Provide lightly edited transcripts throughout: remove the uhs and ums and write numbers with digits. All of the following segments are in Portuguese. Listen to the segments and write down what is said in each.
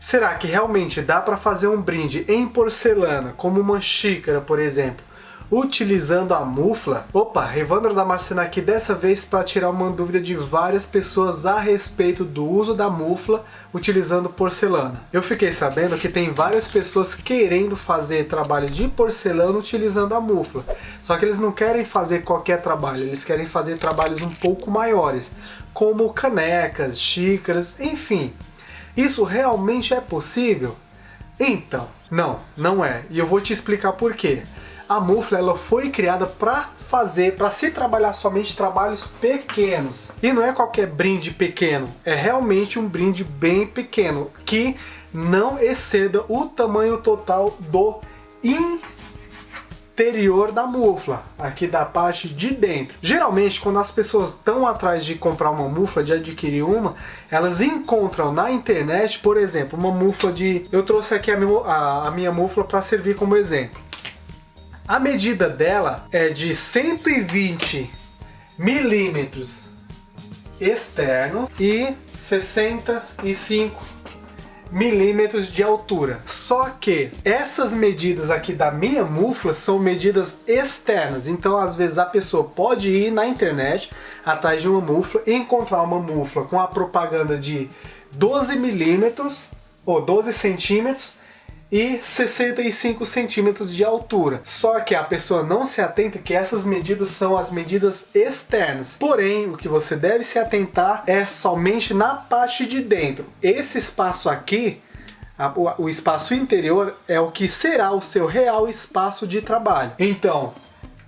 Será que realmente dá para fazer um brinde em porcelana, como uma xícara, por exemplo, utilizando a mufla? Opa, Evandro Damasceno aqui dessa vez para tirar uma dúvida de várias pessoas a respeito do uso da mufla utilizando porcelana. Eu fiquei sabendo que tem várias pessoas querendo fazer trabalho de porcelana utilizando a mufla. Só que eles não querem fazer qualquer trabalho, eles querem fazer trabalhos um pouco maiores, como canecas, xícaras, enfim. Isso realmente é possível? Então, não é. E eu vou te explicar por quê. A mufla ela foi criada para se trabalhar somente trabalhos pequenos. E não é qualquer brinde pequeno, é realmente um brinde bem pequeno, que não exceda o tamanho total do interior da mufla, aqui da parte de dentro. Geralmente, quando as pessoas estão atrás de comprar uma mufla, de adquirir uma, elas encontram na internet, por exemplo, uma mufla de... Eu trouxe aqui a minha mufla para servir como exemplo. A medida dela é de 120 milímetros externo e 65 milímetros de altura. Só que essas medidas aqui da minha mufla são medidas externas, então às vezes a pessoa pode ir na internet atrás de uma mufla e encontrar uma mufla com a propaganda de 12 milímetros ou 12 centímetros e 65 centímetros de altura. Só que a pessoa não se atenta que essas medidas são as medidas externas. Porém, o que você deve se atentar é somente na parte de dentro. Esse espaço aqui, o espaço interior, é o que será o seu real espaço de trabalho. Então,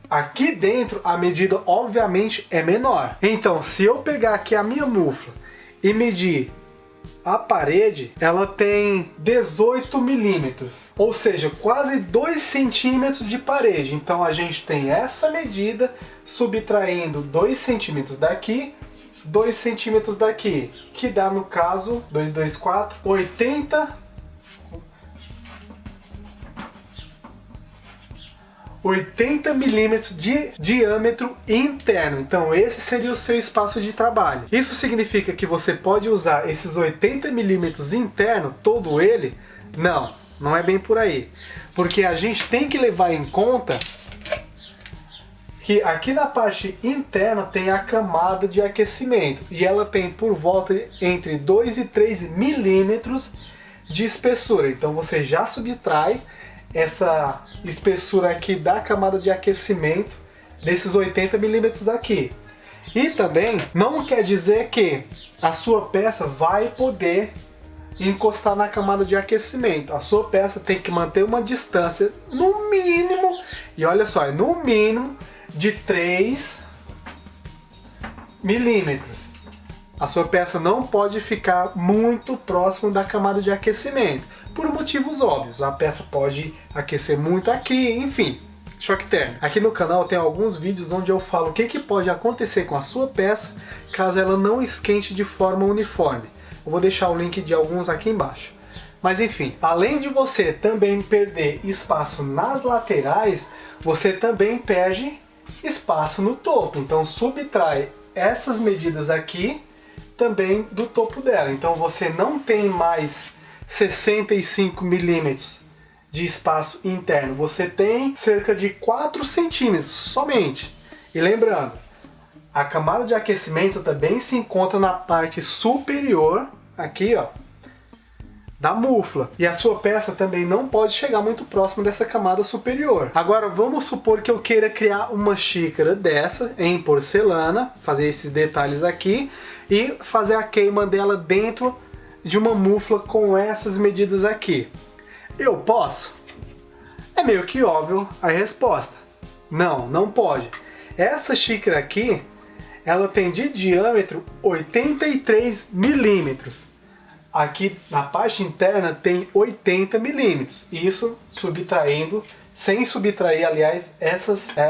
aqui dentro a medida obviamente é menor. Então, se eu pegar aqui a minha mufla e medir a parede, ela tem 18 milímetros, ou seja, quase 2 centímetros de parede. Então a gente tem essa medida subtraindo 2 centímetros daqui, 2 centímetros daqui, que dá no caso 2, 2, 4, 80 milímetros de diâmetro interno. Então esse seria o seu espaço de trabalho. Isso significa que você pode usar esses 80 milímetros interno, todo ele? Não é bem por aí. Porque a gente tem que levar em conta que aqui na parte interna tem a camada de aquecimento. E ela tem por volta entre 2 e 3 milímetros de espessura. Então você já subtrai essa espessura aqui da camada de aquecimento desses 80 milímetros aqui. E também não quer dizer que a sua peça vai poder encostar na camada de aquecimento. A sua peça tem que manter uma distância no mínimo, e olha só, no mínimo de 3 milímetros. A sua peça não pode ficar muito próximo da camada de aquecimento, por motivos óbvios. A peça pode aquecer muito aqui, enfim, choque térmico. Aqui no canal tem alguns vídeos onde eu falo o que pode acontecer com a sua peça caso ela não esquente de forma uniforme. Eu vou deixar o link de alguns aqui embaixo. Mas enfim, além de você também perder espaço nas laterais, você também perde espaço no topo. Então subtrai essas medidas aqui também do topo dela. Então você não tem mais 65 milímetros de espaço interno, você tem cerca de 4 centímetros somente. E lembrando, a camada de aquecimento também se encontra na parte superior, aqui ó, da mufla. E a sua peça também não pode chegar muito próximo dessa camada superior. Agora vamos supor que eu queira criar uma xícara dessa em porcelana, fazer esses detalhes aqui e fazer a queima dela dentro de uma mufla com essas medidas aqui. Eu posso? É meio que óbvio a resposta. Não pode. Essa xícara aqui, ela tem de diâmetro 83 milímetros. Aqui na parte interna tem 80 milímetros. Isso subtraindo, sem subtrair, aliás,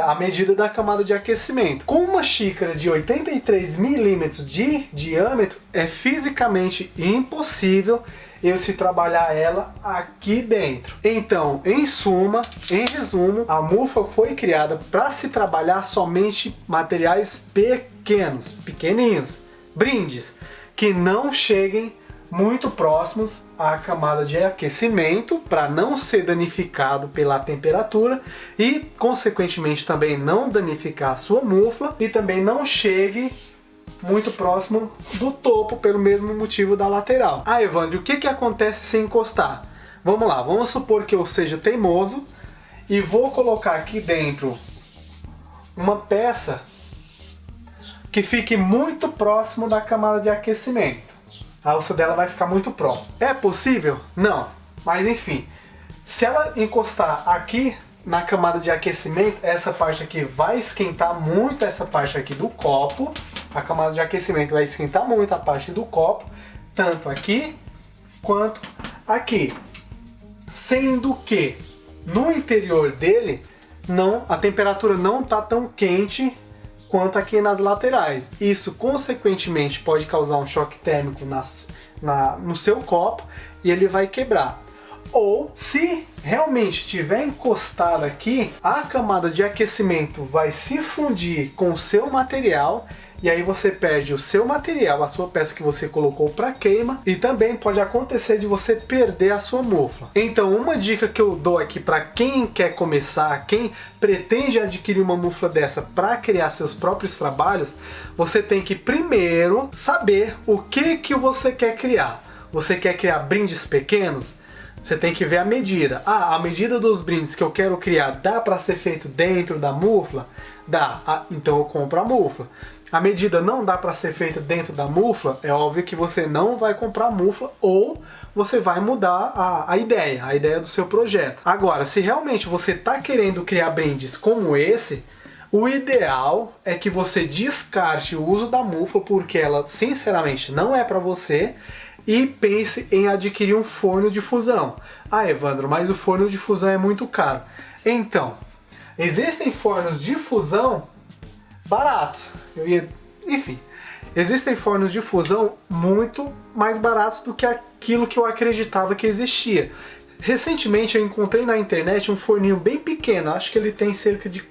a medida da camada de aquecimento. Com uma xícara de 83 milímetros de diâmetro, é fisicamente impossível eu se trabalhar ela aqui dentro. Então, em resumo, a mufla foi criada para se trabalhar somente materiais pequenos, pequeninhos, brindes, que não cheguem muito próximos à camada de aquecimento para não ser danificado pela temperatura e, consequentemente, também não danificar a sua mufla e também não chegue muito próximo do topo pelo mesmo motivo da lateral. Ah, Evandro, o que acontece se encostar? Vamos lá, vamos supor que eu seja teimoso e vou colocar aqui dentro uma peça que fique muito próximo da camada de aquecimento. A alça dela vai ficar muito próxima. É possível? Não. Mas enfim, se ela encostar aqui na camada de aquecimento, essa parte aqui vai esquentar muito essa parte aqui do copo. A camada de aquecimento vai esquentar muito a parte do copo, tanto aqui quanto aqui. Sendo que no interior dele a temperatura não está tão quente quanto aqui nas laterais. Isso, consequentemente, pode causar um choque térmico no seu copo e ele vai quebrar. Ou, se realmente estiver encostado aqui, a camada de aquecimento vai se fundir com o seu material e aí você perde o seu material, a sua peça que você colocou para queima, e também pode acontecer de você perder a sua mufla. Então, uma dica que eu dou aqui para quem quer começar, quem pretende adquirir uma mufla dessa para criar seus próprios trabalhos, você tem que primeiro saber o que você quer criar. Você quer criar brindes pequenos? Você tem que ver a medida. Ah, a medida dos brindes que eu quero criar dá para ser feito dentro da mufla? Dá. Ah, então eu compro a mufla. A medida não dá para ser feita dentro da mufla, é óbvio que você não vai comprar a mufla ou você vai mudar a ideia do seu projeto. Agora, se realmente você está querendo criar brindes como esse, o ideal é que você descarte o uso da mufla, porque ela sinceramente não é para você, e pense em adquirir um forno de fusão. Ah, Evandro, mas o forno de fusão é muito caro. Então, existem fornos de fusão baratos. Enfim, existem fornos de fusão muito mais baratos do que aquilo que eu acreditava que existia. Recentemente eu encontrei na internet um forninho bem pequeno, acho que ele tem cerca de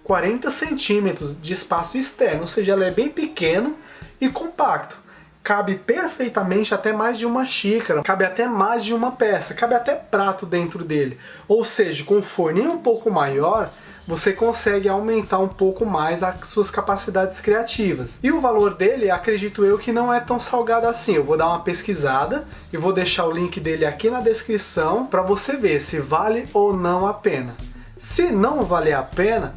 40 centímetros de espaço externo, ou seja, ele é bem pequeno e compacto. Cabe perfeitamente até mais de uma xícara, cabe até mais de uma peça, cabe até prato dentro dele. Ou seja, com um forninho um pouco maior, você consegue aumentar um pouco mais as suas capacidades criativas. E o valor dele, acredito eu, que não é tão salgado assim. Eu vou dar uma pesquisada e vou deixar o link dele aqui na descrição para você ver se vale ou não a pena. Se não valer a pena,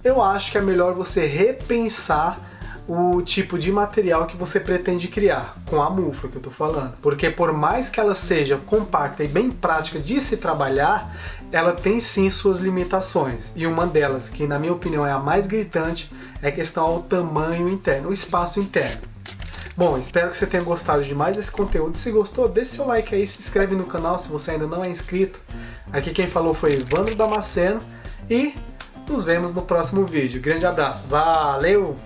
eu acho que é melhor você repensar o tipo de material que você pretende criar, com a mufla que eu tô falando. Porque por mais que ela seja compacta e bem prática de se trabalhar, ela tem sim suas limitações. E uma delas, que na minha opinião é a mais gritante, é a questão ao tamanho interno, o espaço interno. Bom, espero que você tenha gostado de mais desse conteúdo. Se gostou, deixe seu like aí, se inscreve no canal se você ainda não é inscrito. Aqui quem falou foi Evandro Damasceno e nos vemos no próximo vídeo. Grande abraço, valeu!